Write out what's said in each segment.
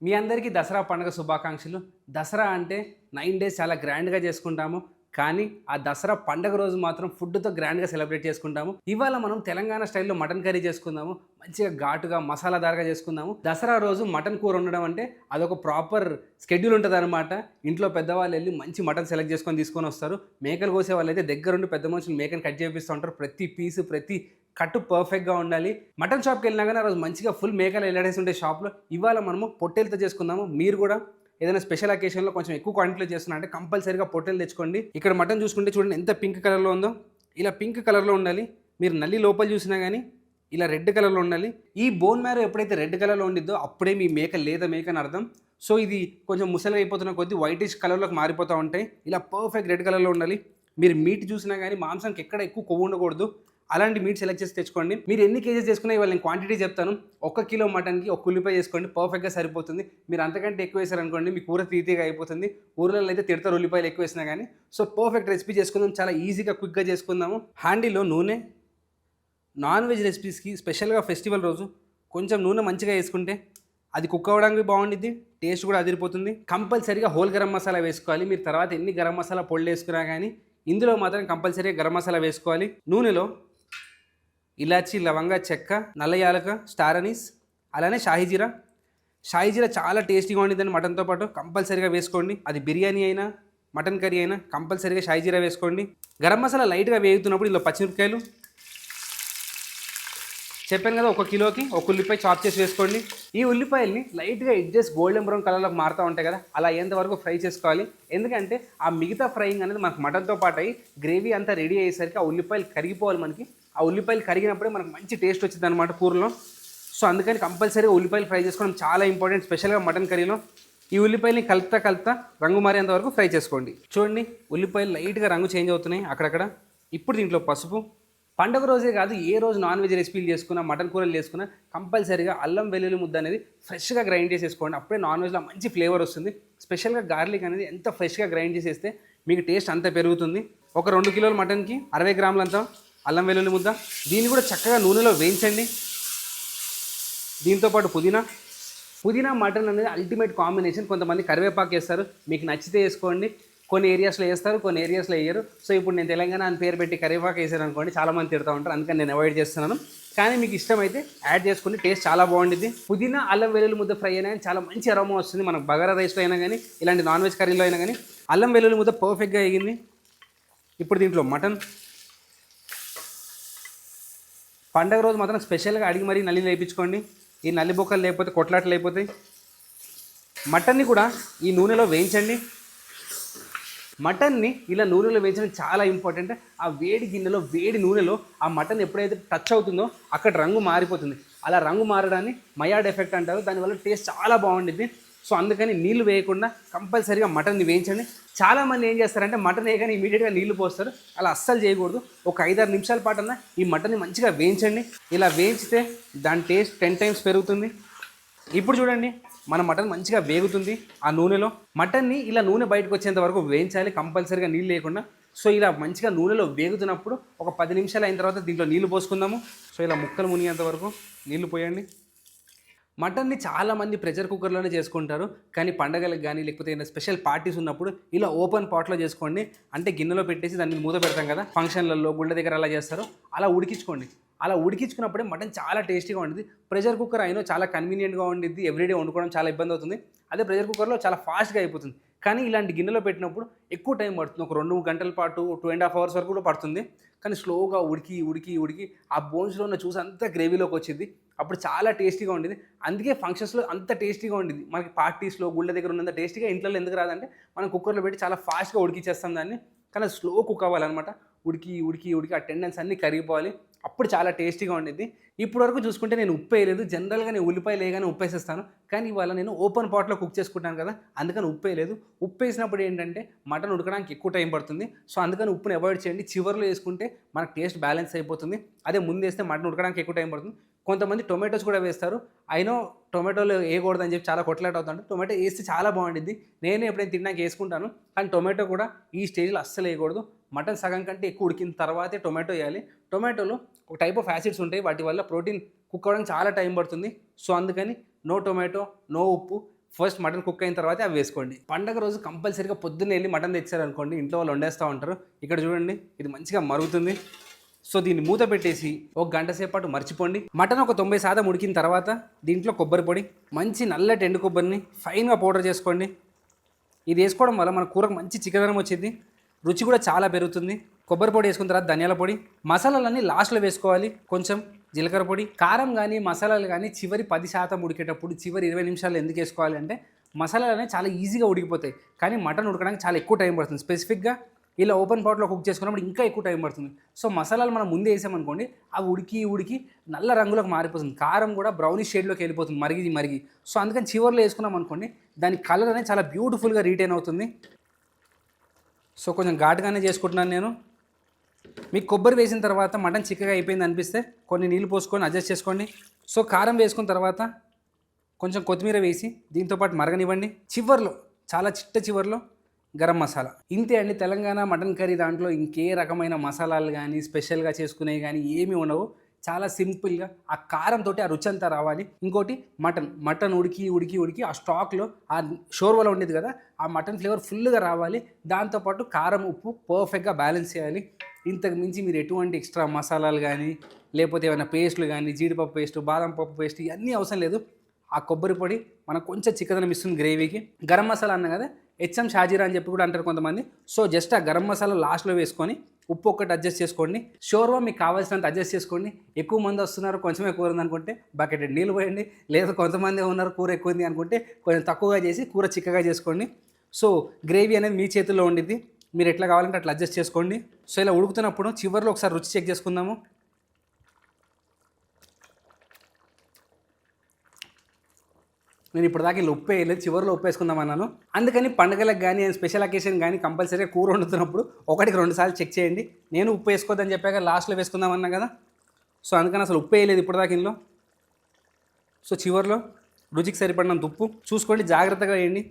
మీ అందరికీ దసరా పండుగ శుభాకాంక్షలు. దసరా అంటే 9 డేస్ చాలా గ్రాండ్‌గా చేసుకుంటాము. కానీ ఆ దసరా పండగ రోజు మాత్రం ఫుడ్‌తో గ్రాండ్‌గా సెలబ్రేట్ చేసుకుంటాము. ఇవాళ మనం తెలంగాణ స్టైల్‌లో మటన్ కర్రీ చేసుకుందాము. మంచిగా ఘాటుగా, మసాలాదారుగా చేసుకుందాము. దసరా రోజు మటన్ కూర వండడం అంటే అదొక ప్రాపర్ షెడ్యూల్ ఉంటదనమాట. ఇంట్లో పెద్దవాళ్ళెళ్లి మంచి మటన్ సెలెక్ట్ చేసుకొని తీసుకొనొస్తారు. మేకలు కోసే వాళ్ళైతే దగ్గరుండి పెద్ద మనుషులు మేకని కట్ చేపిస్తూ ఉంటారు. ప్రతి పీసు, ప్రతి కట్టు పర్ఫెక్ట్‌గా ఉండాలి. మటన్ షాప్‌కి వెళ్ళినా గాని ఆ రోజు మంచిగా ఫుల్ మేకలు ఎలాడేసి ఉండే షాప్‌లో ఇవాళ మనము పొట్టేలుతో చేసుకుందాము. మీరు కూడా ఏదైనా స్పెషల్ అకేషన్‌లో కొంచెం ఎక్కువ క్వాంటిటీలో చేస్తున్నారంటే కంపల్సరీగా పొట్టేలు తెచ్చుకోండి. ఇక్కడ మటన్ చూసుకుంటే చూడండి ఎంత పింక్ కలర్‌లో ఉందో. ఇలా పింక్ కలర్‌లో ఉండాలి. మీరు నల్లి లోపల చూసినా గాని ఇలా రెడ్ కలర్‌లో ఉండాలి. ఈ బోన్ మ్యారో ఎప్పుడైతే రెడ్ కలర్‌లో ఉండిద్దో అప్పుడే మీ మేక లేత మేక అని అర్థం. సో ఇది కొంచెం ముసలిగా అయిపోతున్న కొద్దీ వైటిష్ కలర్‌లోకి మారిపోతా ఉంటాయి. ఇలా పర్ఫెక్ట్ రెడ్ కలర్‌లో ఉండాలి. మీరు మీట్ చూసినా గాని మాంసంకి ఎక్కడ ఎక్కువ కొవ్వు ఉండకూడదు. అలాంటి మీట్ సెలెక్ట్ చేసి తెచ్చుకోండి. మీరు ఎన్ని కేజెస్ చేసుకున్నా ఇవాళ నేను క్వాంటిటీ చెప్తాను. 1 కిలో మటన్‌కి 1 ఉల్లిపాయ చేసుకోండి. పర్ఫెక్ట్‌గా సరిపోతుంది. మీరు అంతకంటే ఎక్కువ వేసారనుకోండి మీ కూర తీయగా అయిపోతుంది. ఊర్లలో అయితే తిడతారు ఉల్లిపాయలు ఎక్కువ వేసినా గానీ. సో పర్ఫెక్ట్ రెసిపీ చేసుకుందాం. చాలా ఈజీగా, క్విక్‌గా చేసుకుందాము. హ్యాండీలో నూనె, నాన్ వెజ్ రెసిపీస్‌కి స్పెషల్‌గా ఫెస్టివల్ రోజు కొంచెం నూనె మంచిగా వేసుకుంటే అది కుక్ అవ్వడానికి బాగుండిద్ది. టేస్ట్ కూడా అదిరిపోతుంది. కంపల్సరీగా హోల్ గరం మసాలా వేసుకోవాలి. మీరు తర్వాత ఎన్ని గరం మసాలా పొడులు వేసుకున్నా కానీ ఇందులో మాత్రం కంపల్సరీగా గరం మసాలా వేసుకోవాలి. నూనెలో ఇలాచి, లవంగ, చెక్క, నల్ల యాలక, స్టార్ అనీస్, అలానే షాహీజీరా. షాహీజీరా చాలా టేస్టీగా ఉండిద్దండి మటన్తో పాటు. కంపల్సరీగా వేసుకోండి. అది బిర్యానీ అయినా మటన్ కర్రీ అయినా కంపల్సరీగా షాహీజీరా వేసుకోండి. గరం మసాలా లైట్గా వేగుతున్నప్పుడు ఇందులో పచ్చిమిరపకాయలు, చెప్పాను కదా 1 కిలోకి 1 ఉల్లిపాయ చాప్ చేసి వేసుకోండి. ఈ ఉల్లిపాయల్ని లైట్గా ఎడ్జెస్ గోల్డెన్ బ్రౌన్ కలర్లోకి మారుతూ ఉంటాయి కదా, అలా అయ్యేంత వరకు ఫ్రై చేసుకోవాలి. ఎందుకంటే ఆ మిగతా ఫ్రైయింగ్ అనేది మనకు మటన్తో పాటు అయ్యి గ్రేవీ అంతా రెడీ అయ్యేసరికి ఆ ఉల్లిపాయలు కరిగిపోవాలి. మనకి ఆ ఉల్లిపాయలు కరిగినప్పుడే మనకు మంచి టేస్ట్ వచ్చింది అనమాట కూరలో. సో అందుకని కంపల్సరీగా ఉల్లిపాయలు ఫ్రై చేసుకోవడం చాలా ఇంపార్టెంట్, స్పెషల్గా మటన్ కర్రీలో. ఈ ఉల్లిపాయలని కలుపుతా రంగు మారేంత వరకు ఫ్రై చేసుకోండి. చూడండి ఉల్లిపాయలు లైట్గా రంగు చేంజ్ అవుతున్నాయి అక్కడక్కడ. ఇప్పుడు దీంట్లో పసుపు. పండుగ రోజే కాదు, ఏ రోజు నాన్ వెజ్ రెసిపీలు చేసుకున్నా, మటన్ కూరలు చేసుకున్నా కంపల్సరీగా అల్లం వెల్లుల్లి ముద్ద అనేది ఫ్రెష్గా గ్రైండ్ చేసేసుకోండి. అప్పుడే నాన్ వెజ్లో మంచి ఫ్లేవర్ వస్తుంది. స్పెషల్గా గార్లిక్ అనేది ఎంత ఫ్రెష్గా గ్రైండ్ చేసేస్తే మీకు టేస్ట్ అంత పెరుగుతుంది. ఒక 2 కిలోల మటన్కి 60 గ్రాములంతా అల్లం వెల్లుల్లి ముద్ద. దీన్ని కూడా చక్కగా నూనెలో వేయించండి. దీంతోపాటు పుదీనా మటన్ అనేది అల్టిమేట్ కాంబినేషన్. కొంతమంది కరివేపాకు వేస్తారు, మీకు నచ్చితే వేసుకోండి. కొన్ని ఏరియాస్లో వేస్తారు, కొన్ని ఏరియాస్లో వేయరు. సో ఇప్పుడు నేను తెలంగాణ అని పేరు పెట్టి కరివేపాకు వేసాను అనుకోండి, చాలామంది తిడతా ఉంటారు. అందుకని నేను అవాయిడ్ చేస్తున్నాను. కానీ మీకు ఇష్టమైతే యాడ్ చేసుకుని టేస్ట్ చాలా బాగుంటుంది. పుదీనా అల్లం వెల్లుల్లి ముద్ద ఫ్రై అయినా కానీ చాలా మంచి అరోమా వస్తుంది. మనకు బగారా రైస్లో అయినా కానీ, ఇలాంటి నాన్ వెజ్ కర్రీలో అయినా కానీ అల్లం వెల్లుల్లి ముద్ద పర్ఫెక్ట్గా వేగింది. ఇప్పుడు దీంట్లో మటన్. పండగ రోజు మాత్రం స్పెషల్గా అడిగి మరీ నల్లి లేపించుకోండి. ఈ నల్లి బొక్కలు లేకపోతే కొట్లాట్లు అయిపోతాయి. మటన్ని కూడా ఈ నూనెలో వేయించండి. మటన్ని ఇలా నూనెలో వేయించడం చాలా ఇంపార్టెంట్. ఆ వేడి గిన్నెలో, వేడి నూనెలో ఆ మటన్ ఎప్పుడైతే టచ్ అవుతుందో అక్కడ రంగు మారిపోతుంది. అలా రంగు మారడాన్ని మయాడ్ ఎఫెక్ట్ అంటారు. దానివల్ల టేస్ట్ చాలా బాగుంటుంది. సో అందుకని నీళ్లు వేయకుండా కంపల్సరీగా మటన్ని వేయించండి. చాలామంది ఏం చేస్తారంటే మటన్ వేయగానే ఇమీడియట్గా నీళ్లు పోస్తారు. అలా అస్సలు చేయకూడదు. ఒక 5-6 నిమిషాల పాటన్నా ఈ మటన్ని మంచిగా వేయించండి. ఇలా వేయించితే దాని టేస్ట్ 10 టైమ్స్ పెరుగుతుంది. ఇప్పుడు చూడండి మన మటన్ మంచిగా వేగుతుంది ఆ నూనెలో. మటన్ని ఇలా నూనె బయటకు వచ్చేంత వరకు వేయించాలి, కంపల్సరీగా నీళ్ళు లేకుండా. సో ఇలా మంచిగా నూనెలో వేగుతున్నప్పుడు ఒక 10 నిమిషాలు అయిన తర్వాత దీంట్లో నీళ్లు పోసుకుందాము. సో ఇలా ముక్కలు మునిగేంత వరకు నీళ్లు పోయండి. మటన్ని చాలామంది ప్రెషర్ కుక్కర్లోనే చేసుకుంటారు. కానీ పండగలకు కానీ లేకపోతే ఏదైనా స్పెషల్ పార్టీస్ ఉన్నప్పుడు ఇలా ఓపెన్ పాట్లో చేసుకోండి. అంటే గిన్నెలో పెట్టేసి దాన్ని మూత పెడతాం కదా, ఫంక్షన్లలో గుళ్ళ దగ్గర అలా చేస్తారు. అలా ఉడికించుకోండి. అలా ఉడికించుకున్నప్పుడే మటన్ చాలా టేస్టీగా ఉంటుంది. ప్రెషర్ కుక్కర్ అయినా చాలా కన్వీనియంట్గా ఉండిద్ది. ఎవ్రీడే వండుకోవడం చాలా ఇబ్బంది అవుతుంది. అదే ప్రెషర్ కుక్కర్లో చాలా ఫాస్ట్గా అయిపోతుంది. కానీ ఇలాంటి గిన్నెలో పెట్టినప్పుడు ఎక్కువ టైం పడుతుంది. ఒక 2 గంటల పాటు, 2.5 అవర్స్ వరకు కూడా పడుతుంది. కానీ స్లోగా ఉడికి ఆ బోన్స్లో ఉన్న జ్యూస్ అంతా గ్రేవీలోకి వచ్చింది. అప్పుడు చాలా టేస్టీగా ఉండేది. అందుకే ఫంక్షన్స్లో అంత టేస్టీగా ఉండేది. మనకి పార్టీస్లో గుళ్ళ దగ్గర ఉన్నంత టేస్టీగా ఇంట్లో ఎందుకు రాదంటే మనం కుక్కర్లో పెట్టి చాలా ఫాస్ట్గా ఉడికిచ్చేస్తాం దాన్ని. కానీ అది స్లో కుక్ అవ్వాలన్నమాట. ఉడికి ఆ టెండెన్స్ అన్నీ కరిగిపోవాలి. అప్పుడు చాలా టేస్టీగా ఉండిద్ది. ఇప్పటి వరకు చూసుకుంటే నేను ఉప్పు వేయలేదు. జనరల్గా నేను ఉల్లిపాయలు వేయగానే ఉప్పు వేసేస్తాను. కానీ ఇవాళ నేను ఓపెన్ పాట్లో కుక్ చేసుకుంటాను కదా, అందుకని ఉప్పు వేయలేదు. ఉప్పు వేసినప్పుడు ఏంటంటే మటన్ ఉడకడానికి ఎక్కువ టైం పడుతుంది. సో అందుకని ఉప్పుని అవాయిడ్ చేయండి. చివరిలో వేసుకుంటే మనకు టేస్ట్ బ్యాలెన్స్ అయిపోతుంది. అదే ముందు వేస్తే మటన్ ఉడకడానికి ఎక్కువ టైం పడుతుంది. కొంతమంది టొమాటోస్ కూడా వేస్తారు. అయినో టొమాటోలు వేయకూడదని చెప్పి చాలా కొట్లాట అవుతుంటారు. టొమాటో వేస్తే చాలా బాగుండిద్ది. నేను ఎప్పుడైనా తినడానికి వేసుకుంటాను. కానీ టొమాటో కూడా ఈ స్టేజ్లో అస్సలు వేయకూడదు. మటన్ సగం కంటే ఎక్కువ ఉడికిన తర్వాతే టొమాటో వేయాలి. టొమాటోలో ఒక టైప్ ఆఫ్ యాసిడ్స్ ఉంటాయి. వాటి వల్ల ప్రోటీన్ కుక్ అవ్వడానికి చాలా టైం పడుతుంది. సో అందుకని నో టొమాటో, నో ఉప్పు. ఫస్ట్ మటన్ కుక్ అయిన తర్వాత అవి వేసుకోండి. పండగ రోజు కంపల్సరీగా పొద్దున్నే వెళ్ళి మటన్ తెచ్చారనుకోండి, ఇంట్లో వాళ్ళు వండేస్తూ ఉంటారు. ఇక్కడ చూడండి, ఇది మంచిగా మరుగుతుంది. సో దీన్ని మూత పెట్టేసి ఒక గంట సేపు పాటు మర్చిపోండి. మటన్ ఒక 90% ఉడికిన తర్వాత దీంట్లో కొబ్బరి పొడి, మంచి నల్లటి ఎండు కొబ్బరిని ఫైన్గా పౌడర్ చేసుకోండి. ఇది వేసుకోవడం వల్ల మన కూరకు మంచి చిక్కదనం వచ్చింది, రుచి కూడా చాలా పెరుగుతుంది. కొబ్బరి పొడి వేసుకున్న తర్వాత ధనియాల పొడి, మసాలాలన్నీ లాస్ట్లో వేసుకోవాలి. కొంచెం జీలకర్ర పొడి, కారం కానీ మసాలాలు కానీ చివరి 10% ఉడికేటప్పుడు, చివరి 20 నిమిషాలు ఎందుకు వేసుకోవాలి అంటే మసాలాలు అనేవి చాలా ఈజీగా ఉడికిపోతాయి. కానీ మటన్ ఉడకడానికి చాలా ఎక్కువ టైం పడుతుంది. స్పెసిఫిక్గా ఇలా ఓపెన్ పాట్లో కుక్ చేసుకున్నప్పుడు ఇంకా ఎక్కువ టైం పడుతుంది. సో మసాలాలు మనం ముందే వేసామనుకోండి, అవి ఉడికి నల్ల రంగులోకి మారిపోతుంది. కారం కూడా బ్రౌనిష్ షేడ్లోకి వెళ్ళిపోతుంది మరిగి. సో అందుకని చివరిలో వేసుకున్నాం అనుకోండి, దాని కలర్ అనేది చాలా బ్యూటిఫుల్గా రీటైన్ అవుతుంది. సో కొంచెం ఘాటుగానే చేసుకుంటున్నాను నేను. మీకు కొబ్బరి వేసిన తర్వాత మటన్ చిక్కగా అయిపోయింది అనిపిస్తే కొన్ని నీళ్ళు పోసుకొని అడ్జస్ట్ చేసుకోండి. సో కారం వేసుకున్న తర్వాత కొంచెం కొత్తిమీర వేసి దీంతోపాటు మరగనివ్వండి. చివర్లో, చాలా చివర్లో గరం మసాలా. ఇంతే అండి, తెలంగాణ మటన్ కర్రీ. దాంట్లో ఇంకే రకమైన మసాలాలు కానీ స్పెషల్గా చేసుకునేవి కానీ ఏమీ ఉండవు. చాలా సింపుల్గా ఆ కారంతో ఆ రుచి అంతా రావాలి. ఇంకోటి మటన్ ఉడికి ఆ స్టాక్లో ఆ షోర్వాలో ఉండేది కదా, ఆ మటన్ ఫ్లేవర్ ఫుల్గా రావాలి. దాంతోపాటు కారం ఉప్పు పర్ఫెక్ట్గా బ్యాలెన్స్ చేయాలి. ఇంతకు మించి మీరు ఎటువంటి ఎక్స్ట్రా మసాలాలు కానీ లేకపోతే ఏమైనా పేస్టులు కానీ, జీడిపప్పు పేస్టు, బాదం పప్పు పేస్ట్ ఇవన్నీ అవసరం లేదు. ఆ కొబ్బరి పొడి మనకు కొంచెం చిక్కదనం ఇస్తుంది గ్రేవీకి. గరం మసాలా అన్నా కదా, హెచ్ఎం షాజీరా అని చెప్పి కూడా అంటారు కొంతమంది. సో జస్ట్ ఆ గరం మసాలా లాస్ట్లో వేసుకొని ఉప్పు ఒక్కటి అడ్జస్ట్ చేసుకోండి. షోర్వా మీకు కావాల్సినంత అడ్జస్ట్ చేసుకోండి. ఎక్కువ మంది వస్తున్నారు, కొంచెమే కూర ఉంది అనుకుంటే బకెట్ నీళ్ళు పోయండి. లేదా కొంతమంది ఉన్నారు కూర ఎక్కువ ఉంది అనుకుంటే కొంచెం తక్కువగా చేసి కూర చిక్కగా చేసుకోండి. సో గ్రేవీ అనేది మీ చేతుల్లో ఉండిద్ది, మీరు ఎట్లా కావాలంటే అట్లా అడ్జస్ట్ చేసుకోండి. సో ఇలా ఉడుకుతున్నప్పుడు చివరిలో ఒకసారి రుచి చెక్ చేసుకుందాము. నేను ఇప్పటిదాకా ఇలా ఉప్పు వేయలేదు, చివరిలో ఉప్పు వేసుకుందాం అన్నాను. అందుకని పండుగలకు కానీ స్పెషల్ అకేషన్ కానీ కంపల్సరీగా కూర వండుతున్నప్పుడు 1-2 సార్లు చెక్ చేయండి. నేను ఉప్పు వేసుకోవద్దని చెప్పాక లాస్ట్లో వేసుకుందాం అన్నా కదా, సో అందుకని అసలు ఉప్పు వేయలేదు ఇప్పటిదాకా ఇందులో. సో చివరిలో రుచికి సరిపడినంత ఉప్పు చూసుకోండి, జాగ్రత్తగా వేయండి.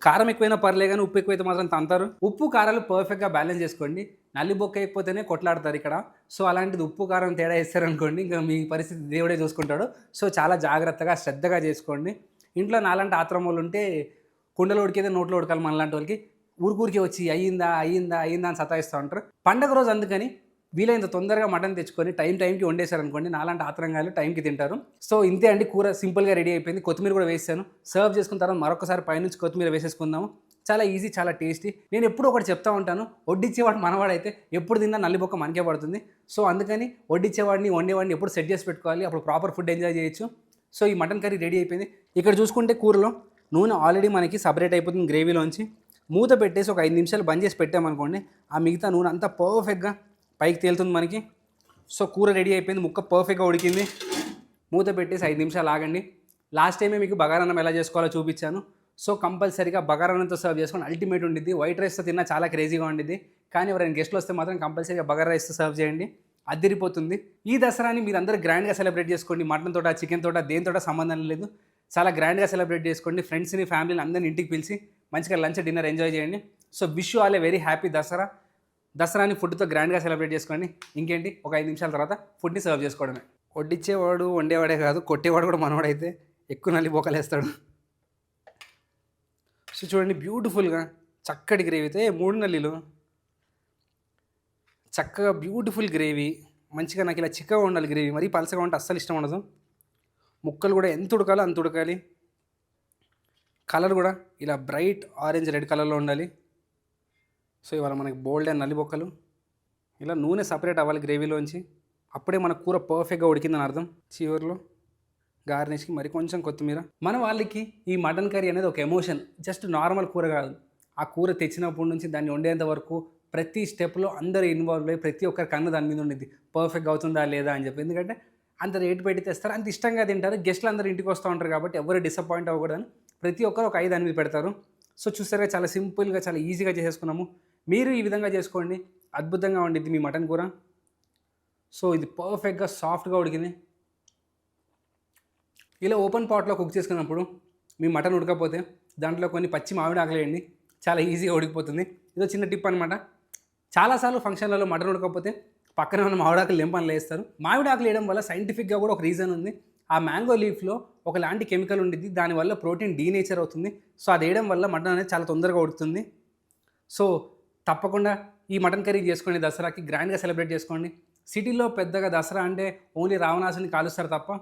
కారం ఎక్కువైనా పర్లే కానీ ఉప్పు ఎక్కువైతే మాత్రం తంతారు. ఉప్పు కారాలు పర్ఫెక్ట్గా బ్యాలెన్స్ చేసుకోండి. నల్లి బొక్క అయిపోతేనే కొట్లాడతారు ఇక్కడ. సో అలాంటిది ఉప్పు కారం తేడా వేస్తారనుకోండి, ఇంకా మీ పరిస్థితి దేవుడే చూసుకుంటాడు. సో చాలా జాగ్రత్తగా శ్రద్ధగా చేసుకోండి. ఇంట్లో నాలాంటి ఆత్రం వాళ్ళు ఉంటే కుండలో ఉడికేదే నోట్లో ఉడకాలి. మనలాంటి వాళ్ళకి ఊరికే వచ్చి అయ్యిందా అని సతాయిస్తూ ఉంటారు. పండగ రోజు అందుకని వీలైనంత తొందరగా మటన్ తెచ్చుకొని టైంకి వండేశారనుకోండి, నాలాంటి ఆత్రంగాలు టైంకి తింటారు. సో ఇంతే అండి, కూర సింపుల్గా రెడీ అయిపోయింది. కొత్తిమీర కూడా వేసాను. సర్వ్ చేసుకున్న తర్వాత మరొకసారి పైనుంచి కొత్తిమీర వేసేసుకుందాము. చాలా ఈజీ, చాలా టేస్టీ. నేను ఎప్పుడు ఒకటి చెప్తా ఉంటాను, వడ్డిచ్చేవాడు మనవాడైతే ఎప్పుడు తిన్నా నల్లిబొక్క మనకే పడుతుంది. సో అందుకని వడ్డిచ్చేవాడిని వండేవాడిని ఎప్పుడు సెట్ చేసి పెట్టుకోవాలి, అప్పుడు ప్రాపర్ ఫుడ్ ఎంజాయ్ చేయొచ్చు. సో ఈ మటన్ కర్రీ రెడీ అయిపోయింది. ఇక్కడ చూసుకుంటే కూరలో నూనె ఆల్రెడీ మనకి సపరేట్ అయిపోతుంది గ్రేవీలోంచి. మూత పెట్టేసి ఒక 5 నిమిషాలు బంద్ చేసి పెట్టామనుకోండి, ఆ మిగతా నూనె అంతా పర్ఫెక్ట్గా పైకి తేలుతుంది మనకి. సో కూర రెడీ అయిపోయింది, ముక్క పర్ఫెక్ట్గా ఉడికింది. మూత పెట్టేసి 5 నిమిషాలు ఆగండి. లాస్ట్ టైమే మీకు బగారన్నం ఎలా చేసుకోవాలో చూపించాను. సో కంపల్సరీగా బగారన్నంతో సర్వ్ చేసుకొని అల్టిమేట్ ఉండిద్ది. వైట్ రైస్తో తిన్నా చాలా క్రేజీగా ఉండిద్ది. కానీ ఎవరైనా గెస్ట్లు వస్తే మాత్రం కంపల్సరీగా బగారా రైస్తో సర్వ్ చేయండి, అదిరిపోతుంది. ఈ దసరాని మీరు అందరూ గ్రాండ్గా సెలబ్రేట్ చేసుకోండి. మటన్ తోట, చికెన్ తోట, దేనితోట సంబంధం లేదు. చాలా గ్రాండ్గా సెలబ్రేట్ చేసుకోండి. ఫ్రెండ్స్ని, ఫ్యామిలీని అందరిని ఇంటికి పిలిచి మంచిగా లంచ్, డిన్నర్ ఎంజాయ్ చేయండి. So wish you all a very happy Dasara. దసరాని ఫుడ్తో గ్రాండ్గా సెలబ్రేట్ చేసుకోండి. ఇంకేంటి, ఒక 5 నిమిషాల తర్వాత ఫుడ్ని సర్వ్ చేసుకోవడమే. వడ్డిచ్చేవాడు వండేవాడే కాదు, కొట్టేవాడు కూడా మనవాడైతే ఎక్కువ నల్లి బోకలేస్తాడు. సో చూడండి, బ్యూటిఫుల్గా చక్కటి గ్రేవీతో 3 నల్లీలు, చక్కగా బ్యూటిఫుల్ గ్రేవీ. మంచిగా నాకు ఇలా చిక్కగా ఉండాలి గ్రేవీ, మరీ పలసగా ఉంటే అస్సలు ఇష్టం ఉండదు. ముక్కలు కూడా ఎంత ఉడకాలో అంత ఉడకాలి. కలర్ కూడా ఇలా బ్రైట్ ఆరెంజ్ రెడ్ కలర్లో ఉండాలి. సో ఇవాళ మనకి బోల్డ్ అండ్ నల్లి బొక్కలు ఇలా నూనె సపరేట్ అవ్వాలి గ్రేవీలోంచి, అప్పుడే మన కూర పర్ఫెక్ట్గా ఉడికిందని అర్థం. చివరిలో గార్నిష్కి మరి కొంచెం కొత్తిమీర. మన వాళ్ళకి ఈ మటన్ కర్రీ అనేది ఒక ఎమోషన్, జస్ట్ నార్మల్ కూర కాదు. ఆ కూర తెచ్చినప్పటి నుంచి దాన్ని వండేంత వరకు ప్రతి స్టెప్లో అందరూ ఇన్వాల్వ్ అయ్యి ప్రతి ఒక్కరి కన్ను దాని మీద ఉండిద్ది, పర్ఫెక్ట్గా అవుతుందా లేదా అని చెప్పి. ఎందుకంటే అంత రేటు పెట్టి తెస్తారు, అంత ఇష్టంగా తింటారు. గెస్ట్లు అందరూ ఇంటికి వస్తూ ఉంటారు కాబట్టి ఎవరు డిసప్పాయింట్ అవ్వకూడదని ప్రతి ఒక్కరు ఒక 5 దాని మీద పెడతారు. సో చూసారుగా, చాలా సింపుల్గా, చాలా ఈజీగా చేసేసుకున్నాము. మీరు ఈ విధంగా చేసుకోండి, అద్భుతంగా ఉండిద్ది మీ మటన్ కూర. సో ఇది పర్ఫెక్ట్గా సాఫ్ట్గా ఉడికింది. ఇలా ఓపెన్ పాట్లో కుక్ చేసుకున్నప్పుడు మీ మటన్ ఉడకపోతే దాంట్లో కొన్ని పచ్చి మామిడి ఆకులు వేయండి, చాలా ఈజీగా ఉడికిపోతుంది. ఇదో చిన్న టిప్ అనమాట. చాలాసార్లు ఫంక్షన్లలో మటన్ ఉడకపోతే పక్కన ఉన్న మామిడాకులు లెంపని వేస్తారు. మామిడాకులు వేయడం వల్ల సైంటిఫిక్గా కూడా ఒక రీజన్ ఉంది. ఆ ఆ మ్యాంగో లీఫ్లో ఒకలాంటి కెమికల్ ఉండిద్ది, దానివల్ల ప్రోటీన్ డీనేచర్ అవుతుంది. సో అది వేయడం వల్ల మటన్ అనేది చాలా తొందరగా ఉడుకుతుంది. సో తప్పకుండా ఈ మటన్ కర్రీ చేసుకోండి, దసరాకి గ్రాండ్గా సెలబ్రేట్ చేసుకోండి. సిటీలో పెద్దగా దసరా అంటే ఓన్లీ రావణాసుని కాలుస్తారు తప్ప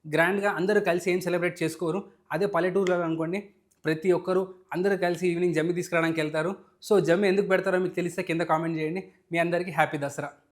గ్రాండ్గా అందరూ కలిసి ఏం సెలబ్రేట్ చేసుకోరు. అదే పల్లెటూరులో అనుకోండి, ప్రతి ఒక్కరు అందరూ కలిసి ఈవినింగ్ జమ్మి తీసుకురావడానికి వెళ్తారు. సో జమ్మి ఎందుకు పెడతారో మీకు తెలిస్తే కింద కామెంట్ చేయండి. మీ అందరికీ హ్యాపీ దసరా.